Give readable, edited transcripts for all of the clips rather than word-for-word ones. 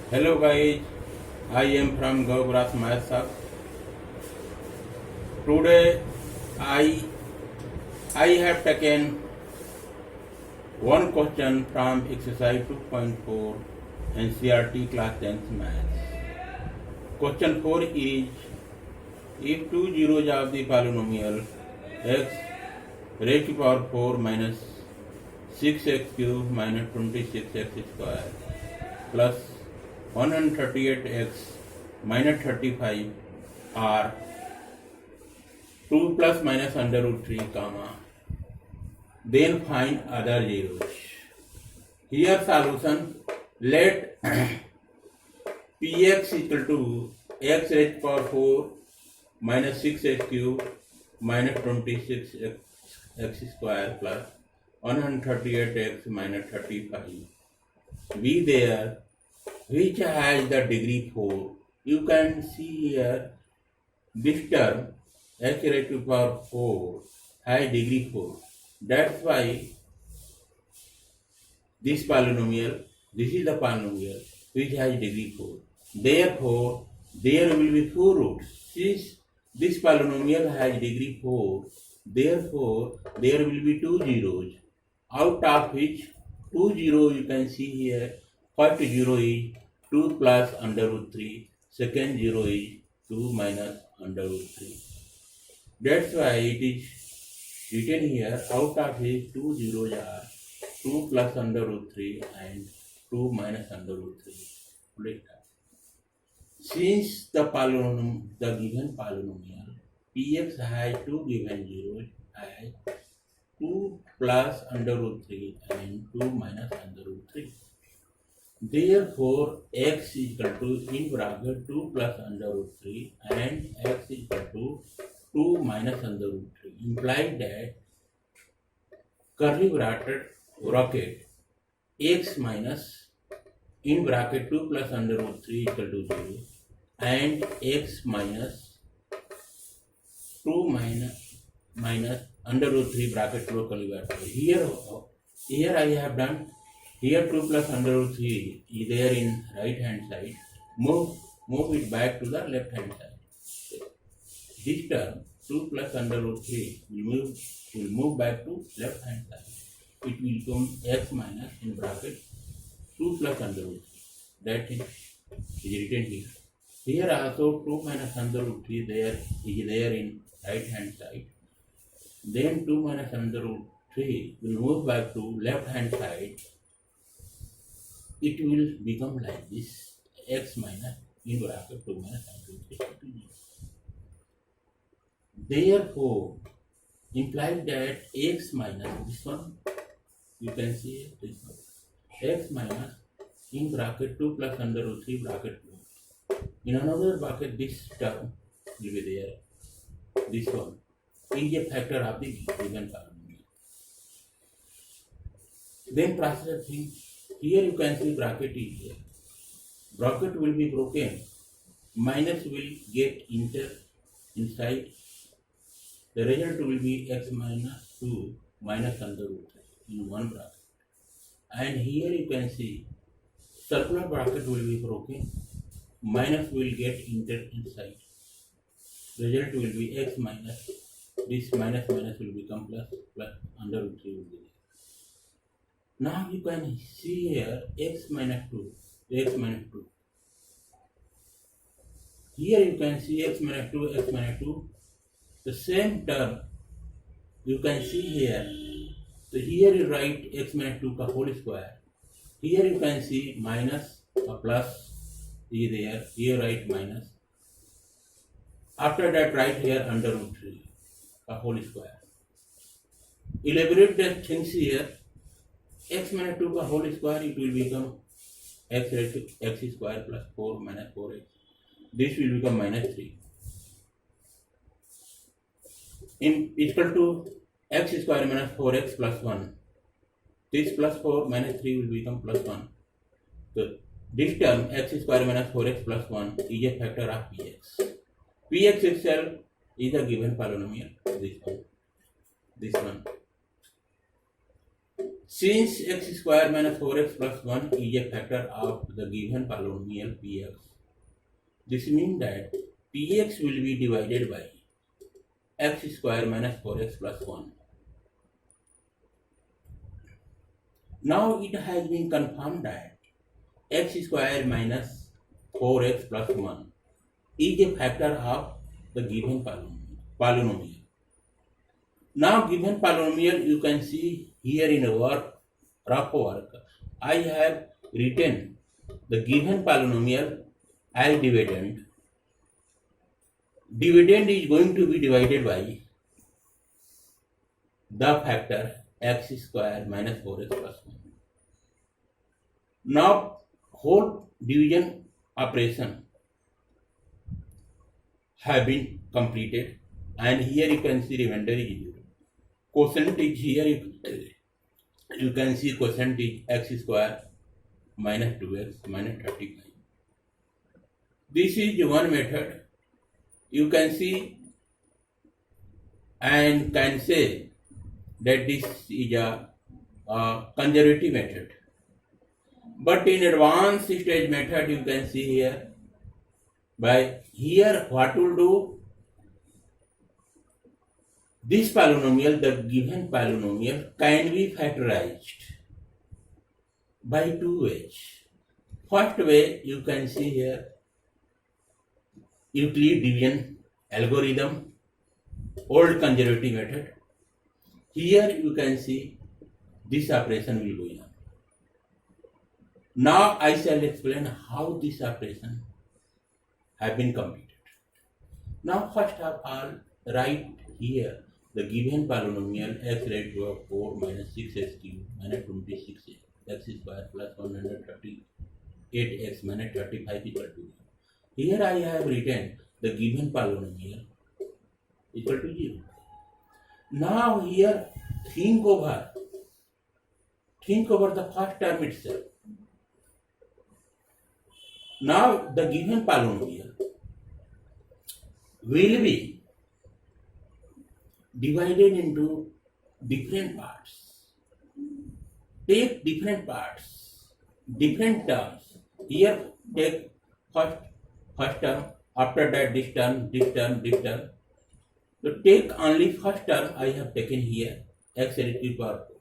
Hello guys, I am from Gaugrass Maths. Today I have taken one question from exercise 2.4 NCERT class 10th maths. Question 4 is, if two zeros of the polynomial x raised to power 4 minus 6x cube minus 26x square plus 138x minus 35 are 2 plus minus under root 3 comma, then find other zeros. Here solution, let px equal to x raised to power 4 minus 6x cube minus 26x square plus 138x minus 35 be there, which has the degree 4. You can see here this term x raised to power 4 has degree 4. That's why this is the polynomial which has degree 4. Therefore, there will be 4 roots. Since this polynomial has degree 4, therefore there will be 2 zeros, out of which 2 zeros you can see here. First zero is 2 plus under root 3, second zero is 2 minus under root 3. That's why it is written here, out of which 2 zeros are 2 plus under root 3 and 2 minus under root 3. Since the given polynomial px has 2 given zeros as 2 plus under root 3 and 2 minus under root 3. Therefore, x is equal to in bracket 2 plus under root 3 and x is equal to 2 minus under root 3. Implies that curly bracket x minus in bracket 2 plus under root 3 equal to 0 and x minus 2 minus under root 3 bracket close curly bracket. Here I have done. Here 2 plus under root 3 is there in right hand side. Move it back to the left hand side. This term 2 plus under root 3 will move back to left hand side. It will become x minus in bracket 2 plus under root 3. That is written here. Here also 2 minus under root 3 is there in right hand side. Then 2 minus under root 3 will move back to left hand side. It will become like this, x minus in bracket 2 minus under root 3 equal to 0. Therefore, implies that x minus this one, you can see this one, x minus in bracket 2 plus under root 3 bracket 2. In another bracket, this term will be there. This one is a factor of the given polynomial. Then process thing. Here you can see bracket is here. Bracket will be broken. Minus will get inside. The result will be x minus 2 minus under root 3 in one bracket. And here you can see circular bracket will be broken. Minus will get inside. Result will be x minus. This minus will become plus under root 3 will be there. Now you can see here x minus 2. Here you can see x minus 2. The same term you can see here. So here you write x minus 2 ka whole square. Here you can see minus a plus is there. Here write minus. After that write here under root 3 ka whole square. Elaborate the things here. X minus 2 ka whole square, it will become x raised to x square plus 4 minus 4x. This will become minus 3. In equal to x square minus 4x plus 1. This plus 4 minus 3 will become plus 1. So this term x square minus 4x plus 1 is a factor of px. Px itself is a given polynomial. This one. Since x square minus 4x plus 1 is a factor of the given polynomial px, this means that px will be divided by x square minus 4x plus 1. Now it has been confirmed that x square minus 4x plus 1 is a factor of the given polynomial. Now given polynomial, you can see here in our rough work, I have written the given polynomial as dividend. Dividend is going to be divided by the factor x square minus 4x plus 1. Now whole division operation have been completed, and here you can see remainder is 0. Quotient is here, you can see quotient is x square minus 2x minus 35. This is one method. You can see and can say that this is a conservative method. But in advanced stage method, you can see here, by here what will do, this polynomial, the given polynomial, can be factorized by two ways. First way, you can see here, Euclid division algorithm, old conservative method. Here you can see this operation will go on. Now I shall explain how this operation have been completed. Now first of all, write here the given polynomial x raised to 4 minus 6x cubed minus 26x square plus 138x minus 35 equal to 0. Here I have written the given polynomial equal to 0. Now here think over the first term itself. Now the given polynomial will be divided into different parts. Take different parts, different terms. Here take first term, after that this term. So take only first term I have taken here, x raised to power 4.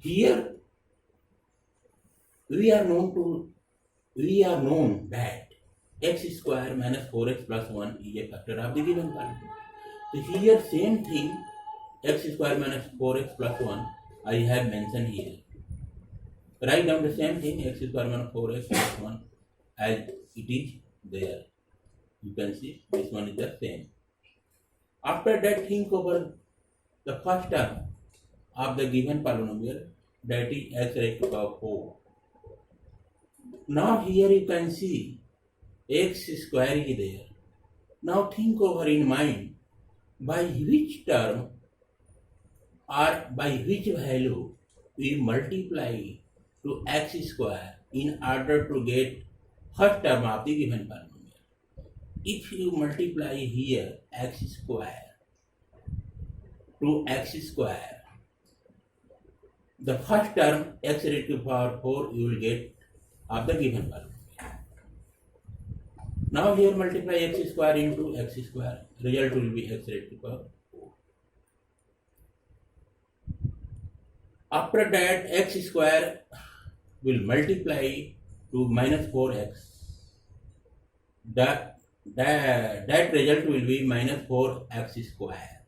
Here we are known that x square minus 4x plus 1 is a factor of the given polynomial. So here same thing, x square minus 4x plus 1 I have mentioned here. Write down the same thing, x square minus 4x plus 1 as it is there. You can see this one is the same. After that, think over the first term of the given polynomial, that is x raised to power 4. Now here you can see x square is there. Now think over in mind by which term or by which value we multiply to x square in order to get first term of the given polynomial. If you multiply here x square to x square, the first term x raised to power 4 you will get of the given polynomial. Now here multiply x square into x square, result will be x raised to power 4. After that, x square will multiply to minus 4x. That result will be minus 4x square.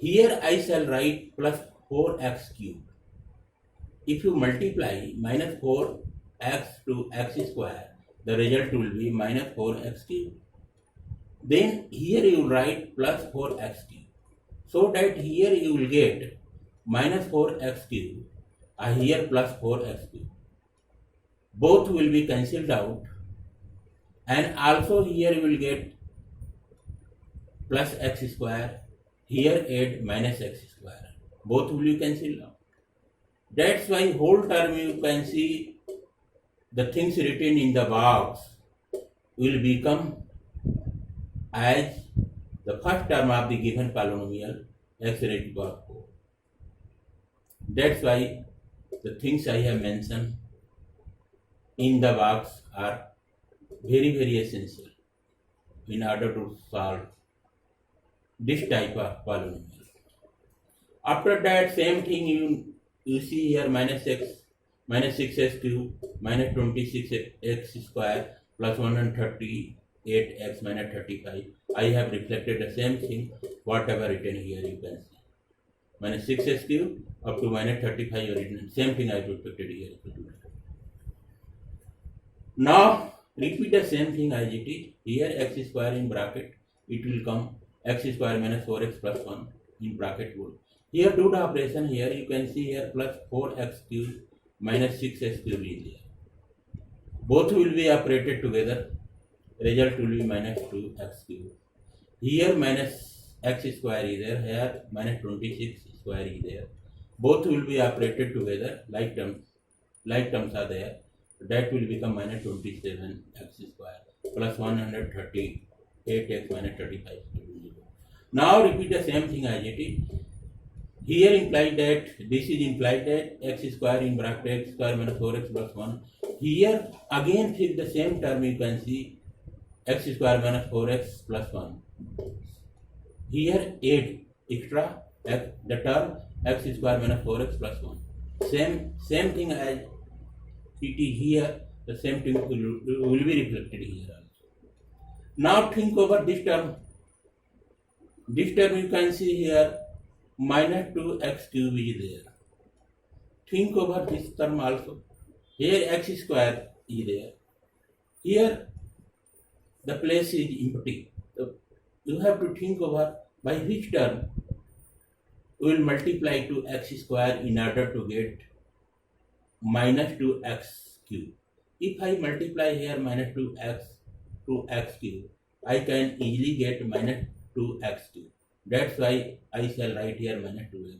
Here I shall write plus 4x cubed. If you multiply minus 4x to x square, the result will be minus 4x cubed. Then here you will write plus 4x cubed. So that here you will get minus 4x cubed, and here plus 4x cubed. Both will be cancelled out, and also here you will get plus x square, here add minus x square. Both will be cancelled out. That's why whole term you can see the things written in the box will become as the first term of the given polynomial x raised to power 4. That's why the things I have mentioned in the box are very essential in order to solve this type of polynomial. After that, same thing you see here, minus 6x cube minus 26x square plus 138x minus 35. I have reflected the same thing, whatever written here you can see. Minus 6x cube up to minus 35 written. Same thing I reflected here. Now repeat the same thing as it is. Here x square in bracket, it will come x square minus 4x plus 1 in bracket would. Here do the operation. Here you can see here plus 4x cube minus 6x cube is there. Both will be operated together. Result will be minus 2x cube. Here minus x square is there. Here minus 26 square is there. Both will be operated together. Like terms are there. That will become minus 27x square plus 138x minus 35. Now repeat the same thing as it is. Here implied that this is implied that x square in bracket x square minus 4x plus 1. Here again take the same term, you can see x square minus 4x plus 1. Here add extra the term x square minus 4x plus 1. Same thing as it is here, the same thing will be reflected here also. Now think over this term. This term you can see here minus 2x cube is there. Think over this term also. Here x square is there. Here the place is empty. So you have to think over by which term we will multiply to x square in order to get minus 2x cube. If I multiply here minus 2x to x cube, I can easily get minus 2x cube. That's why I shall write here minus 2x.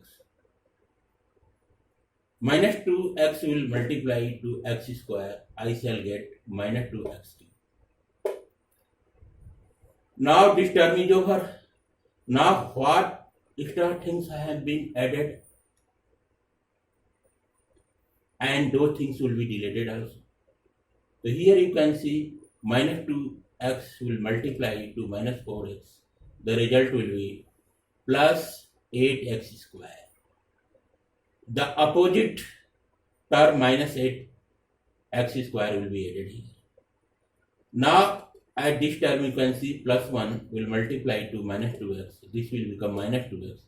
Minus 2x will multiply to x square. I shall get minus 2x cube. Now this term is over. Now what extra things have been added? And those things will be deleted also. So here you can see minus 2x will multiply to minus 4x. The result will be plus 8x square. The opposite term minus 8x square will be added here. Now at this term you can see plus 1 will multiply to minus 2x. This will become minus 2x.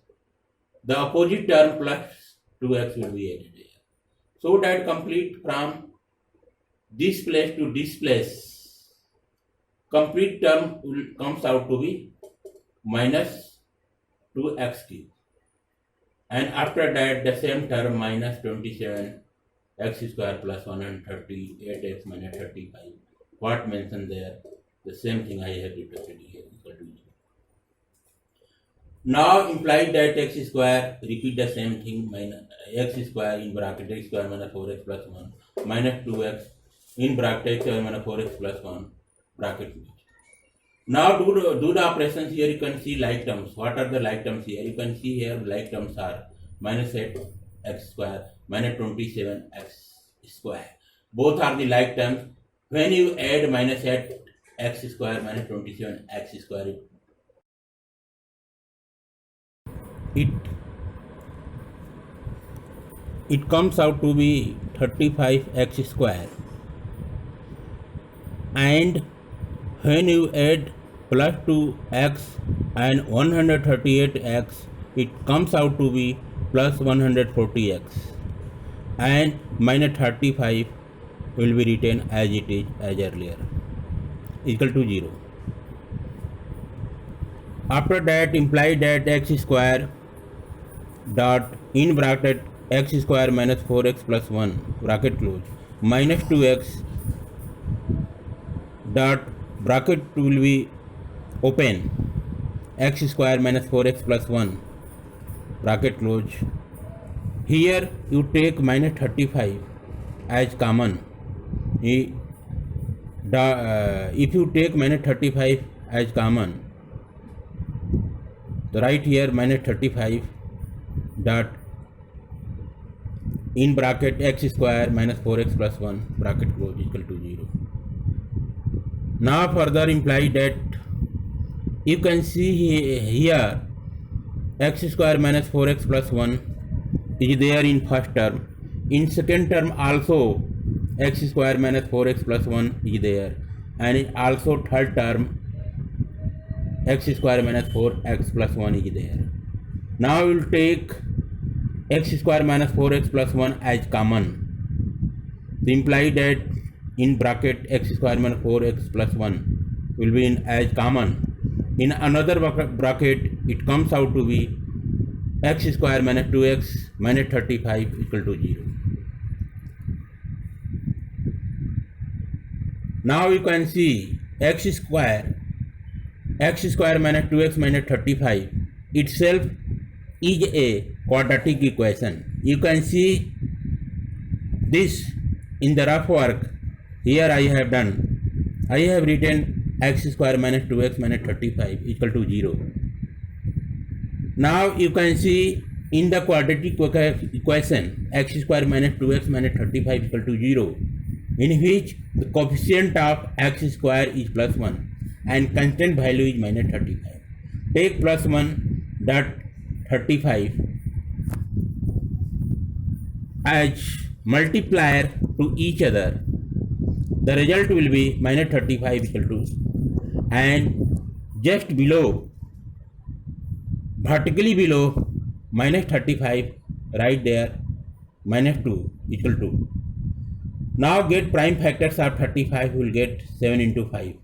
The opposite term plus 2x will be added here. So that complete from this place to this place, complete term comes out to be minus 2x cube. And after that the same term minus 27x square plus 138x minus 35. What mentioned there? The same thing I have repeated here. Now implied that x square, repeat the same thing, minus x square in bracket x square minus 4x plus 1 minus 2x in bracket x square minus 4x plus 1 bracket. Now do the operations. Here you can see like terms. What are the like terms here? You can see here like terms are minus 8x square minus 27x square. Both are the like terms. When you add minus 8x square minus 27x square, it comes out to be 35x square. And when you add plus 2x and 138x, it comes out to be plus 140x, and minus 35 will be written as it is as earlier, equal to 0. After that, imply that x square dot in bracket x square minus 4x plus 1 bracket close minus 2x dot bracket will be open x square minus 4x plus 1 bracket close. Here you take minus 35 as common. If you take minus 35 as common, So write here minus 35 dot in bracket x square minus 4x plus 1 bracket close equal to 0. Now further imply that you can see here x square minus 4x plus 1 is there in first term. In second term also x square minus 4x plus 1 is there, and in also third term x square minus 4x plus 1 is there. Now we will take x square minus 4x plus 1 as common. To imply that in bracket x square minus 4x plus 1 will be in as common. In another bracket it comes out to be x square minus 2x minus 35 equal to 0. Now you can see x square minus 2x minus 35 itself is a quadratic equation. You can see this in the rough work. Here I have written x square minus 2x minus 35 equal to 0. Now you can see in the quadratic equation x square minus 2x minus 35 equal to 0, in which the coefficient of x square is plus 1 and constant value is minus 35. Take plus 1 dot 35 as multiplier to each other. The result will be minus 35 equal to, and just below, vertically below minus 35, right there minus 2 equal to. Now get prime factors of 35, will get 7 into 5.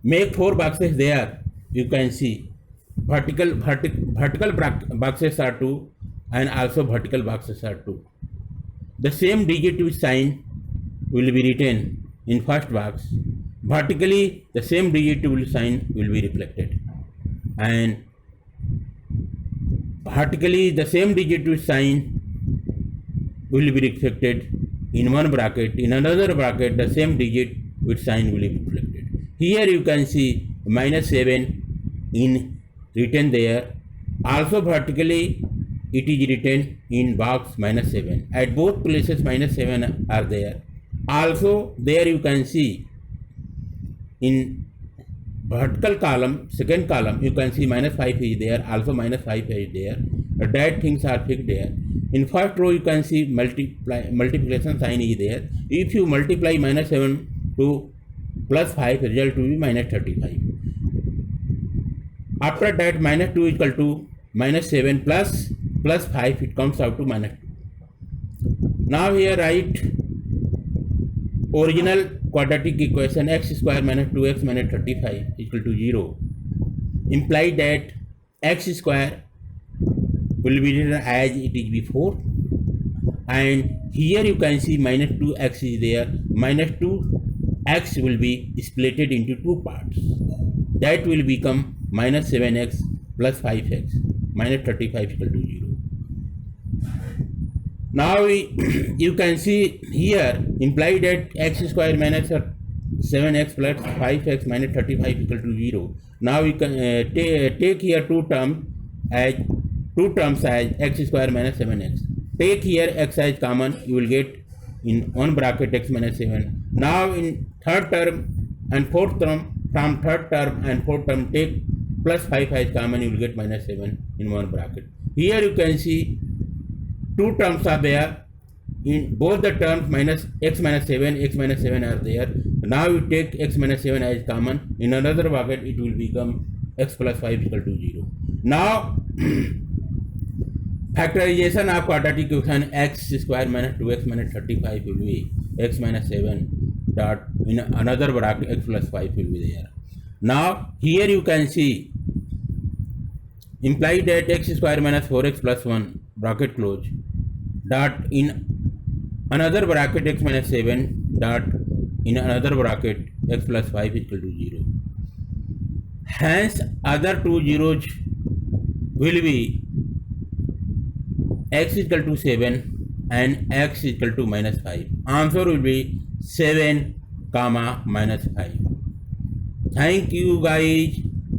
Make 4 boxes there. You can see vertical boxes are 2 and also vertical boxes are 2. The same digit with sign will be written in first box. Vertically the same digit with sign will be reflected, and vertically the same digit with sign will be reflected in one bracket. In another bracket the same digit with sign will be reflected. Here you can see minus 7 in written there. Also vertically it is written in box minus 7. At both places minus 7 are there. Also there you can see in vertical column, second column, you can see minus 5 is there, also minus 5 is there. That things are fixed there. In first row you can see multiplication sign is there. If you multiply minus 7 to plus 5, result will be minus 35. After that minus 2 equal to minus 7 plus 5, it comes out to minus 2. Now here write original quadratic equation x square minus 2x minus 35 equal to 0. Imply that x square will be written as it is before, and here you can see minus 2x is there. Minus 2x will be splitted into 2 parts. That will become minus 7x plus 5x minus 35 equal to 0. Now you can see here imply that x square minus 7x plus 5x minus 35 equal to 0. Now we can take here two terms as x square minus 7x. Take here x as common, you will get in one bracket x minus 7. Now in third term and fourth term, from third term and fourth term take plus 5 as common, you will get minus 7 in one bracket. Here you can see two terms are there. In both the terms minus x minus 7 are there. Now you take x minus 7 as common. In another bracket it will become x plus 5 equal to 0. Now factorization of quadratic equation x square minus 2x minus 35 will be x minus 7 dot in another bracket x plus 5 will be there. Now here you can see imply that x square minus 4x plus 1 bracket close dot in another bracket x minus 7 dot in another bracket x plus 5 equal to 0. Hence other two zeros will be x equal to 7 and x equal to minus 5. Answer will be 7 comma minus 5. Thank you guys.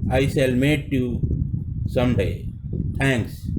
I shall meet you someday. Thanks.